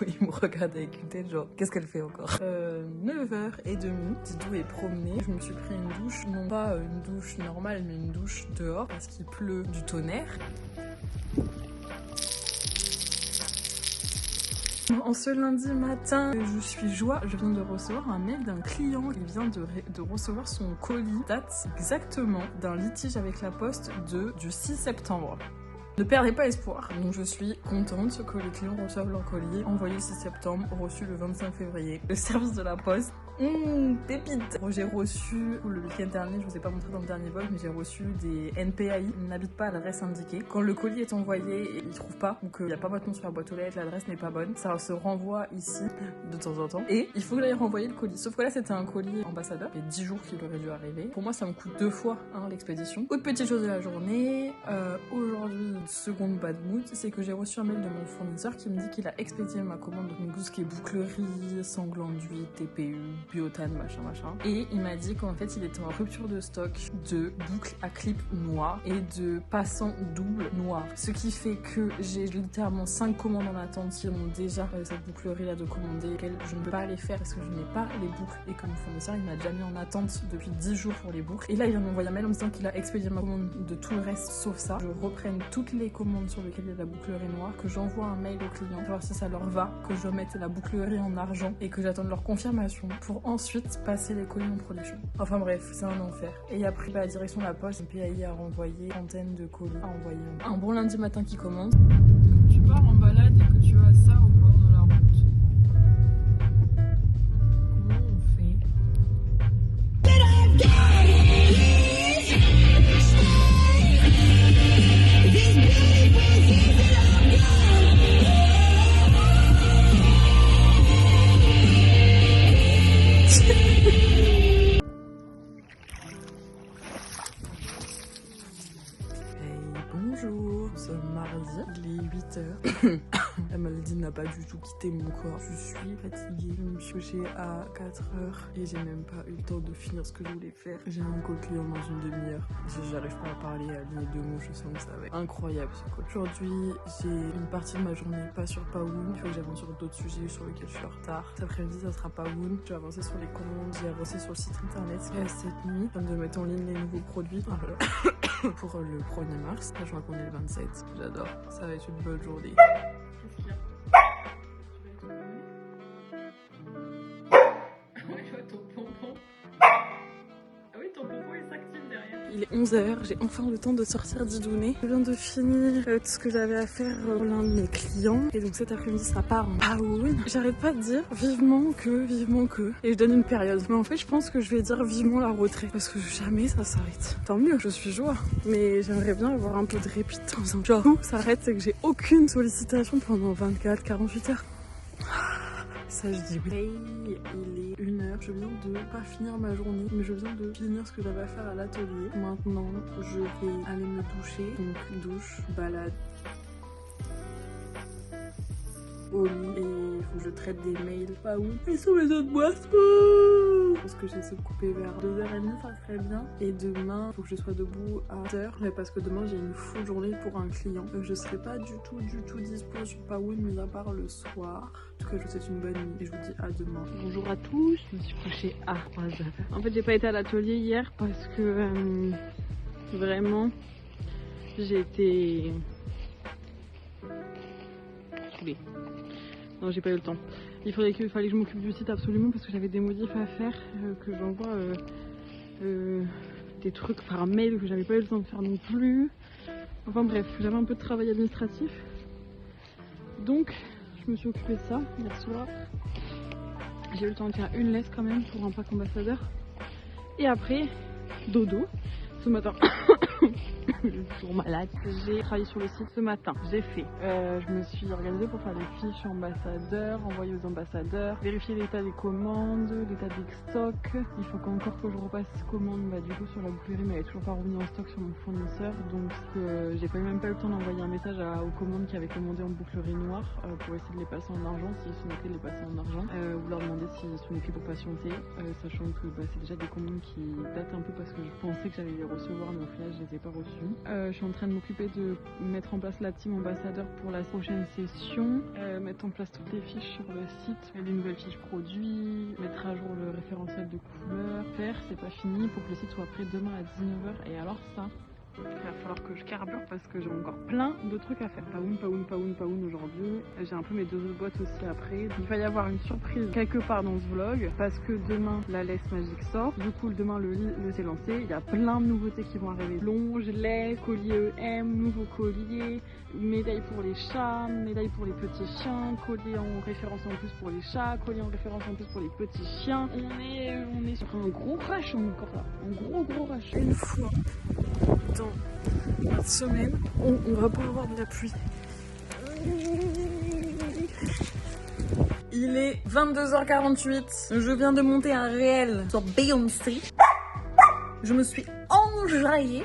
il me regarde avec une tête genre, qu'est-ce qu'elle fait encore? 9h30, Didou est promené. Je me suis pris une douche, non pas une douche normale, mais une douche dehors parce qu'il pleut du tonnerre. En ce lundi matin, je suis joie. Je viens de recevoir un mail d'un client qui vient de recevoir son colis. Date exactement d'un litige avec la poste du 6 septembre. Ne perdez pas espoir. Donc je suis contente que les clients reçoivent leur colis envoyé le 6 septembre, reçu le 25 février. Le service de la poste. Pépite. J'ai reçu le week-end dernier, je vous ai pas montré dans le dernier vlog, mais j'ai reçu des NPAI. Ils n'habitent pas à l'adresse indiquée. Quand le colis est envoyé, ils trouvent pas, donc il n'y a pas votre nom sur la boîte aux lettres, l'adresse n'est pas bonne. Ça se renvoie ici de temps en temps. Et il faut que j'aille renvoyer le colis. Sauf que là, c'était un colis ambassadeur. Il y a 10 jours qu'il aurait dû arriver. Pour moi, ça me coûte 2 fois l'expédition. Autre petite chose de la journée. Aujourd'hui, seconde bad mood, c'est que j'ai reçu un mail de mon fournisseur qui me dit qu'il a expédié ma commande, donc tout ce qui est bouclerie, sanglant d'huile, TPU, biotane, machin. Et il m'a dit qu'en fait, il était en rupture de stock de boucles à clip noires et de passants doubles noirs. Ce qui fait que j'ai littéralement 5 commandes en attente qui ont déjà cette bouclerie-là de commander, qu'elles je ne peux pas les faire parce que je n'ai pas les boucles et que mon fournisseur, il m'a déjà mis en attente depuis 10 jours pour les boucles. Et là, il vient m'envoyer un mail en me disant qu'il a expédié ma commande de tout le reste sauf ça. Je reprenne toutes les commandes sur lesquelles il y a de la bouclerie noire, que j'envoie un mail aux clients pour voir si ça leur va, que je mette la bouclerie en argent et que j'attende leur confirmation pour ensuite passer les colis en production. Enfin bref, c'est un enfer. Et après, la direction de la poste, PAI a renvoyé trentaine de colis à envoyer. Un bon lundi matin qui commence. Quand tu pars en balade et que tu as ça au bord de la route, comment on fait? Bonjour, ce mardi, il est 8h. La maladie n'a pas du tout quitté mon corps. Je suis fatiguée. Je me suis couchée à 4h et j'ai même pas eu le temps de finir ce que je voulais faire. J'ai un call client dans une demi-heure. J'arrive pas à parler, à aligner 2 mots. Je sens que ça va être incroyable ce call. Aujourd'hui, j'ai une partie de ma journée pas sur Pawoon. Il faut que j'avance sur d'autres sujets sur lesquels je suis en retard. Cet après-midi, ça sera Pawoon. Je vais avancer sur les commandes. J'ai avancé sur le site internet. Cette nuit, je viens de mettre en ligne les nouveaux produits. Pour le 1er mars. Là, je crois qu'on est le 27. J'adore. Ça va être une bonne journée. Qu'est-ce qu'il y a? Je vois ton pompon. Ah oui, ton pompon il s'active derrière. Il est 11h, j'ai enfin le temps de sortir d'Idouné. Je viens de finir tout ce que j'avais à faire pour l'un de mes clients. Et donc cet après-midi, ça part en Pawoon. J'arrête pas de dire vivement que. Et je donne une période. Mais en fait, je pense que je vais dire vivement la retraite. Parce que jamais ça s'arrête. Tant mieux, je suis joie. Mais j'aimerais bien avoir un peu de répit de temps en temps. Genre, tout s'arrête, c'est que j'ai aucune sollicitation pendant 24-48 heures. Ça, je dis oui. Il est 1h. Je viens de pas finir ma journée, mais je viens de finir ce que j'avais à faire à l'atelier. Maintenant, je vais aller me doucher. Donc, douche, balade au lit et il faut que je traite des mails. Pas où et sur les autres boîtes. Parce que j'essaie de couper vers 2h30, ça serait bien. Et demain, il faut que je sois debout à 8h. Mais parce que demain, j'ai une full journée pour un client. Je serai pas du tout dispo sur Pawoon, mis à part le soir. En tout cas, je vous souhaite une bonne nuit et je vous dis à demain. Bonjour à tous, je me suis couchée à 3h. En fait, j'ai pas été à l'atelier hier parce que vraiment, j'ai été saoulée. Non, j'ai pas eu le temps. Il fallait que je m'occupe du site absolument parce que j'avais des modifs à faire, que j'envoie des trucs par mail que j'avais pas eu le temps de faire non plus. Enfin bref, j'avais un peu de travail administratif. Donc, je me suis occupée de ça hier soir. J'ai eu le temps de faire une laisse quand même pour un pack ambassadeur. Et après, dodo. Ce matin, je suis toujours malade. J'ai travaillé sur le site ce matin. J'ai fait. Je me suis organisée pour faire les fiches ambassadeurs, envoyer aux ambassadeurs, vérifier l'état des commandes, l'état des stocks. Il faut encore que je repasse commande du coup sur la bouclerie, mais elle est toujours pas revenue en stock sur mon fournisseur. Donc j'ai même pas eu le temps d'envoyer un message aux commandes qui avaient commandé en bouclerie noire pour essayer de les passer en argent, s'ils sont ok de les passer en argent, ou leur demander s'ils sont ok pour patienter, sachant que c'est déjà des commandes qui datent un peu parce que je pensais que j'allais les recevoir, mais au final je les ai pas reçues. aujourd'hui. Je suis en train de m'occuper de mettre en place la team ambassadeur pour la prochaine session, mettre en place toutes les fiches sur le site, les nouvelles fiches produits, mettre à jour le référentiel de couleurs. Faire, c'est pas fini pour que le site soit prêt demain à 19h. Et alors ça, il va falloir que je carbure parce que j'ai encore plein de trucs à faire. Paoun aujourd'hui. J'ai un peu mes 2 autres boîtes aussi après. Il va y avoir une surprise quelque part dans ce vlog parce que demain la laisse magique sort. Du coup demain le s'est lancé. Il y a plein de nouveautés qui vont arriver. Longe, laisse, collier EM, nouveau collier, médaille pour les chats, médaille pour les petits chiens, collier en référence en plus pour les chats, collier en référence en plus pour les petits chiens. On est sur un gros rush encore là. Un gros rush. Une fois dans une semaine, on va pas avoir de la pluie. Il est 22h48. Je viens de monter un réel sur Beyoncé. Je me suis enjaillée.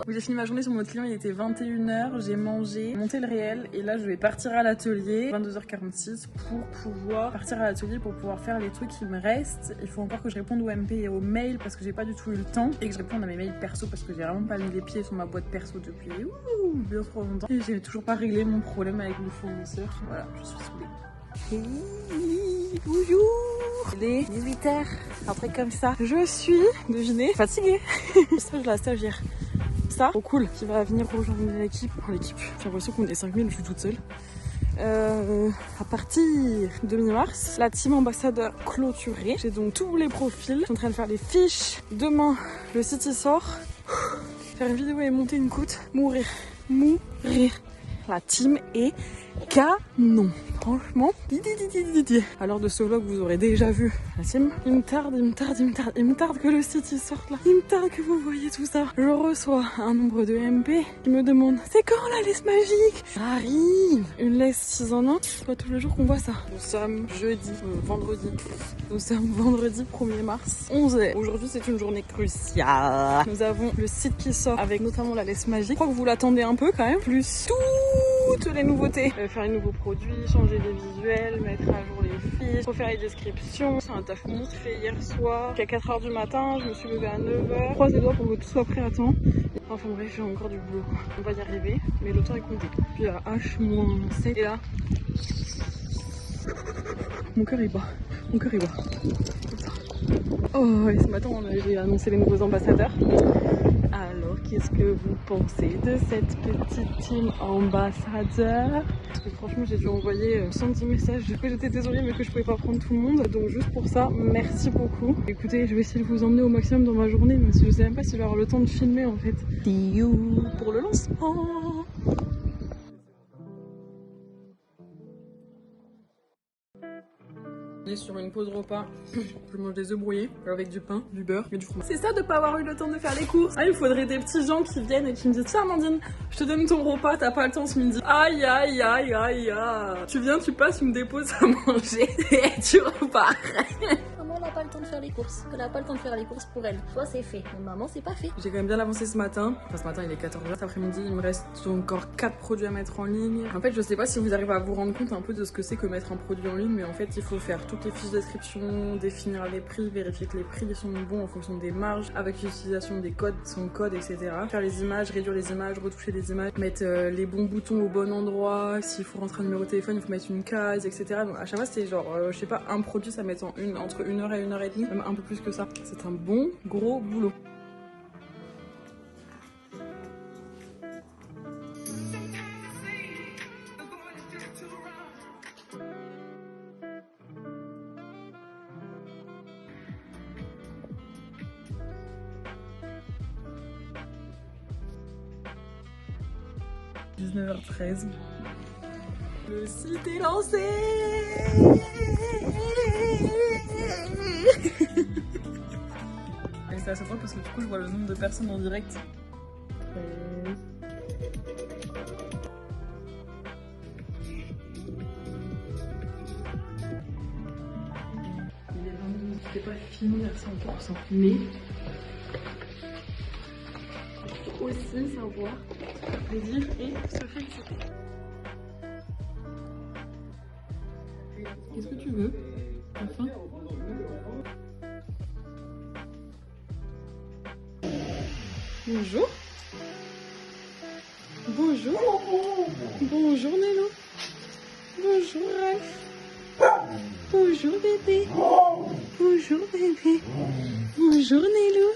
J'ai fini ma journée sur mon client, il était 21h, j'ai mangé, monté le réel et là je vais partir à l'atelier 22h46 pour pouvoir partir à l'atelier pour pouvoir faire les trucs qui me restent. Il faut encore que je réponde aux MP et aux mails parce que j'ai pas du tout eu le temps et que je réponde à mes mails perso parce que j'ai vraiment pas mis les pieds sur ma boîte perso depuis bien trop longtemps et j'ai toujours pas réglé mon problème avec le fournisseur. Voilà, je suis saoulée. Bonjour. Il est 18h, après comme ça, je suis, devinez, fatiguée. Stage de la stagiaire. Ça, trop cool, qui va venir rejoindre l'équipe. L'équipe, j'ai l'impression qu'on est 5000, je suis toute seule. À partir de mi-mars, la team ambassadeur clôturée. J'ai donc tous les profils. Je suis en train de faire les fiches. Demain, le site il sort. Faire une vidéo et monter une côte. Mourir. La team est canon. Franchement, à l'heure de ce vlog, vous aurez déjà vu la team. Il me tarde que le site il sorte là. Il me tarde que vous voyez tout ça. Je reçois un nombre de MP qui me demande c'est quand la laisse magique arrive. Une laisse 6 en 1. C'est pas tous les jours qu'on voit ça. Nous sommes vendredi. Nous sommes vendredi 1er mars, 11h. Aujourd'hui, c'est une journée cruciale. Nous avons le site qui sort avec notamment la laisse magique. Je crois que vous l'attendez un peu quand même. Plus toutes les nouveautés. Faire les nouveaux produits, changer les visuels, mettre à jour les fiches, refaire les descriptions. C'est un taf vite fait hier soir. À 4h du matin, je me suis levée à 9h. Je croise les doigts pour que tout soit prêt à temps. Enfin bref, j'ai encore du boulot. On va y arriver, mais le temps est compté. Puis à H-7 et là, mon cœur est bas. Oh, et ce matin, j'ai annoncé les nouveaux ambassadeurs. Alors, qu'est-ce que vous pensez de cette petite team ambassadeur? Parce que franchement, j'ai dû envoyer 110 messages. Que j'étais désolée, mais que je pouvais pas prendre tout le monde. Donc, juste pour ça, merci beaucoup. Écoutez, je vais essayer de vous emmener au maximum dans ma journée, mais je sais même pas si je vais avoir le temps de filmer en fait. See you pour le lancement. On est sur une pause repas, je mange des œufs brouillés avec du pain, du beurre et du fromage. C'est ça de pas avoir eu le temps de faire les courses. Ah, il faudrait des petits gens qui viennent et qui me disent tiens Amandine, je te donne ton repas, t'as pas le temps ce midi. Aïe aïe aïe aïe aïe. Tu viens, tu passes, tu me déposes à manger et tu repars. Maman n'a pas le temps de faire les courses, elle n'a pas le temps de faire les courses pour elle. Toi c'est fait, mais maman c'est pas fait. J'ai quand même bien avancé ce matin. Enfin ce matin il est 14h, cet après-midi il me reste encore 4 produits à mettre en ligne. En fait je sais pas si vous arrivez à vous rendre compte un peu de ce que c'est que mettre un produit en ligne, mais en fait il faut faire toutes les fiches de description, définir les prix, vérifier que les prix sont bons en fonction des marges, avec l'utilisation des codes, son code, etc. Faire les images, réduire les images, retoucher les images, mettre les bons boutons au bon endroit, s'il faut rentrer un numéro de téléphone il faut mettre une case, etc. Donc à chaque fois c'est genre, je sais pas, un produit ça met entre 1h et 1h30, même un peu plus que ça. C'est un bon gros boulot. – 19h13. Le site est lancé. Et c'est assez drôle parce que du coup je vois le nombre de personnes en direct. Il est 22h. c'est pas fini à 100%. Mais aussi savoir plaisir et se féliciter. Qu'est-ce que tu veux? T'as faim? Bonjour. Bonjour. Bonjour Nélo. Bonjour Raph. Bonjour bébé. Bonjour bébé. Bonjour Nélo.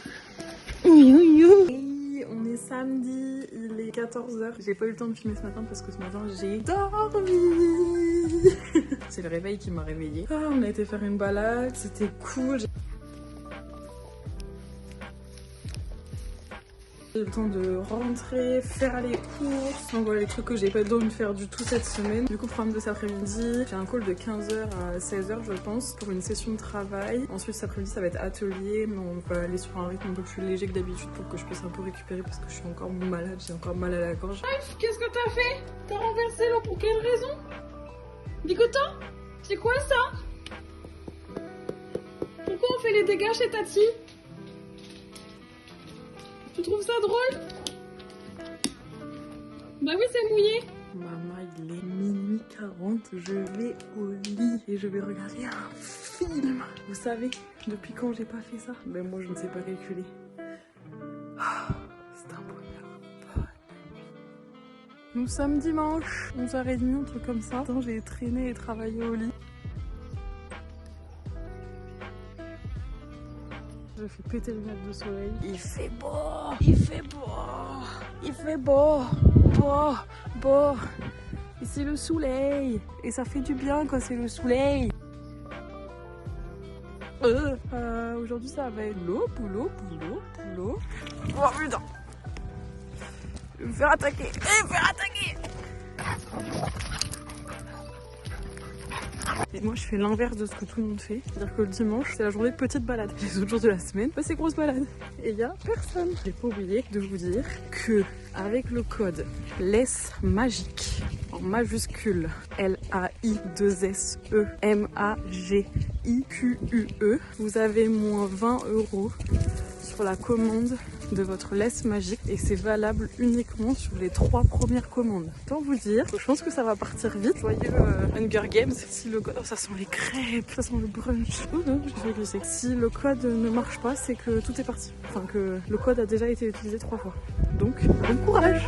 Oui, oui, oui. On est samedi, il est 14h. J'ai pas eu le temps de filmer ce matin parce que ce matin j'ai dormi. C'est le réveil qui m'a réveillée. Ah, on a été faire une balade, c'était cool. J'ai eu le temps de rentrer, faire les courses. Donc voilà les trucs que j'ai pas eu le temps de faire du tout cette semaine. Du coup, programme de cet après-midi, j'ai un call de 15h à 16h je pense pour une session de travail. Ensuite cet après-midi ça va être atelier. Donc on va aller sur un rythme un peu plus léger que d'habitude pour que je puisse un peu récupérer parce que je suis encore malade, j'ai encore mal à la gorge. Qu'est-ce que t'as fait? T'as renversé l'eau pour quelle raison? Bigotin? C'est quoi ça? Pourquoi on fait les dégâts chez Tati? Tu trouves ça drôle? Bah oui, c'est mouillé. Maman, il est minuit 40, je vais au lit et je vais regarder un film. Vous savez, depuis quand j'ai pas fait ça? Ben moi je ne sais pas calculer. C'est un bonheur. Bonne nuit. Nous sommes dimanche, 11h30, un truc comme ça. J'ai traîné et travaillé au lit. Je fais péter les lunettes de soleil. Il fait beau, il fait beau, il fait beau, beau. Et c'est le soleil. Et ça fait du bien quand c'est le soleil. Aujourd'hui ça va être boulot. Oh putain. Je vais me faire attaquer. Et moi je fais l'inverse de ce que tout le monde fait. C'est-à-dire que le dimanche c'est la journée de petite balade. Les autres jours de la semaine, c'est grosse balade. Et il y a personne. J'ai pas oublié de vous dire que avec le code LES MAGIQUE en majuscule LAISSEMAGIQUE, vous avez moins 20 € sur la commande de votre laisse magique et c'est valable uniquement sur les 3 premières commandes. Autant vous dire, je pense que ça va partir vite. Joyeux Hunger Games. Si le code, ça sent les crêpes, ça sent le brunch. Oh non, j'ai fait glisser. Si le code ne marche pas, c'est que tout est parti. Enfin que le code a déjà été utilisé 3 fois. Donc, bon courage!